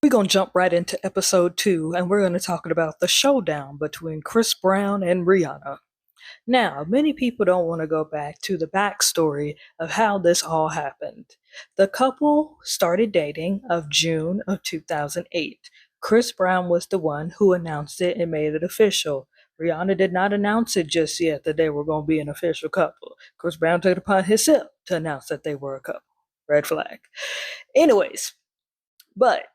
We're going to jump right into episode 2, and we're going to talk about the showdown between Chris Brown and Rihanna. Now, many people don't want to go back to the backstory of how this all happened. The couple started dating of June of 2008. Chris Brown was the one who announced it and made it official. Rihanna did not announce it just yet that they were going to be an official couple. Chris Brown took it upon himself to announce that they were a couple. Red flag. Anyways, but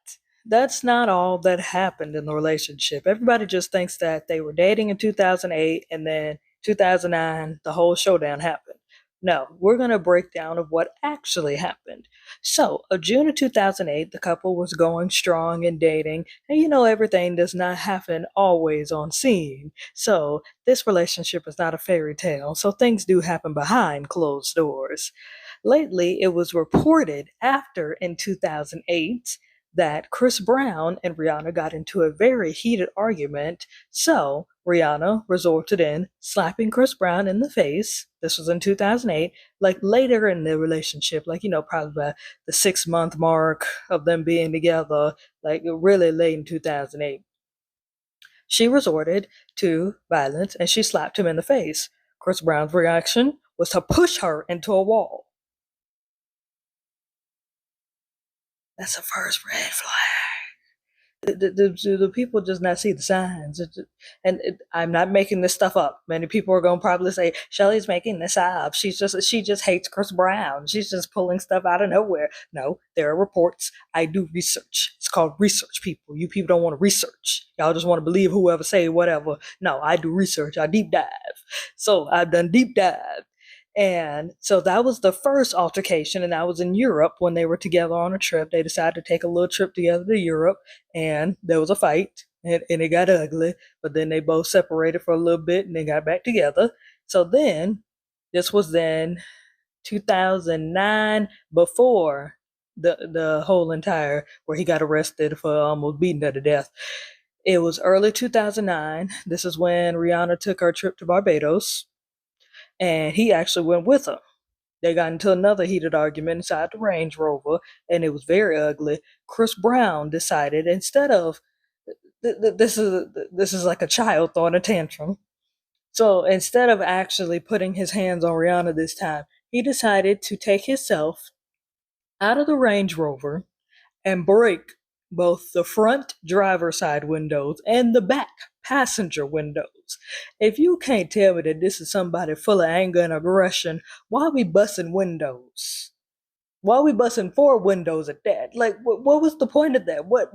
that's not all that happened in the relationship. Everybody just thinks that they were dating in 2008 and then 2009, the whole showdown happened. No, we're going to break down of what actually happened. So, June of 2008, the couple was going strong and dating, and everything does not happen always on scene. So, this relationship is not a fairy tale. So, things do happen behind closed doors. Lately, it was reported after in 2008 that Chris Brown and Rihanna got into a very heated argument. So Rihanna resorted in slapping Chris Brown in the face. This was in 2008, like later in the relationship, like, probably by the 6 month mark of them being together, like really late in 2008. She resorted to violence and she slapped him in the face. Chris Brown's reaction was to push her into a wall. That's the first red flag. The people just not see the signs. I'm not making this stuff up. Many people are going to probably say Shelly's making this up. She just hates Chris Brown. She's just pulling stuff out of nowhere. No, there are reports. I do research. It's called research, people. You people don't want to research. Y'all just want to believe whoever say whatever. No, I do research. I deep dive. So I've done deep dive. And so that was the first altercation, and that was in Europe when they were together on a trip. They decided to take a little trip together to Europe, and there was a fight, and it got ugly. But then they both separated for a little bit, and they got back together. So then, this was then 2009, before the whole entire where he got arrested for almost beating her to death. It was early 2009. This is when Rihanna took her trip to Barbados, and he actually went with her. They got into another heated argument inside the Range Rover, and it was very ugly. Chris Brown decided, instead of this is like a child throwing a tantrum. So instead of actually putting his hands on Rihanna this time, he decided to take himself out of the Range Rover and break both the front driver side windows and the back passenger windows. If you can't tell me that this is somebody full of anger and aggression, why are we busting windows? Why are we busting four windows at that? Like, what was the point of that? What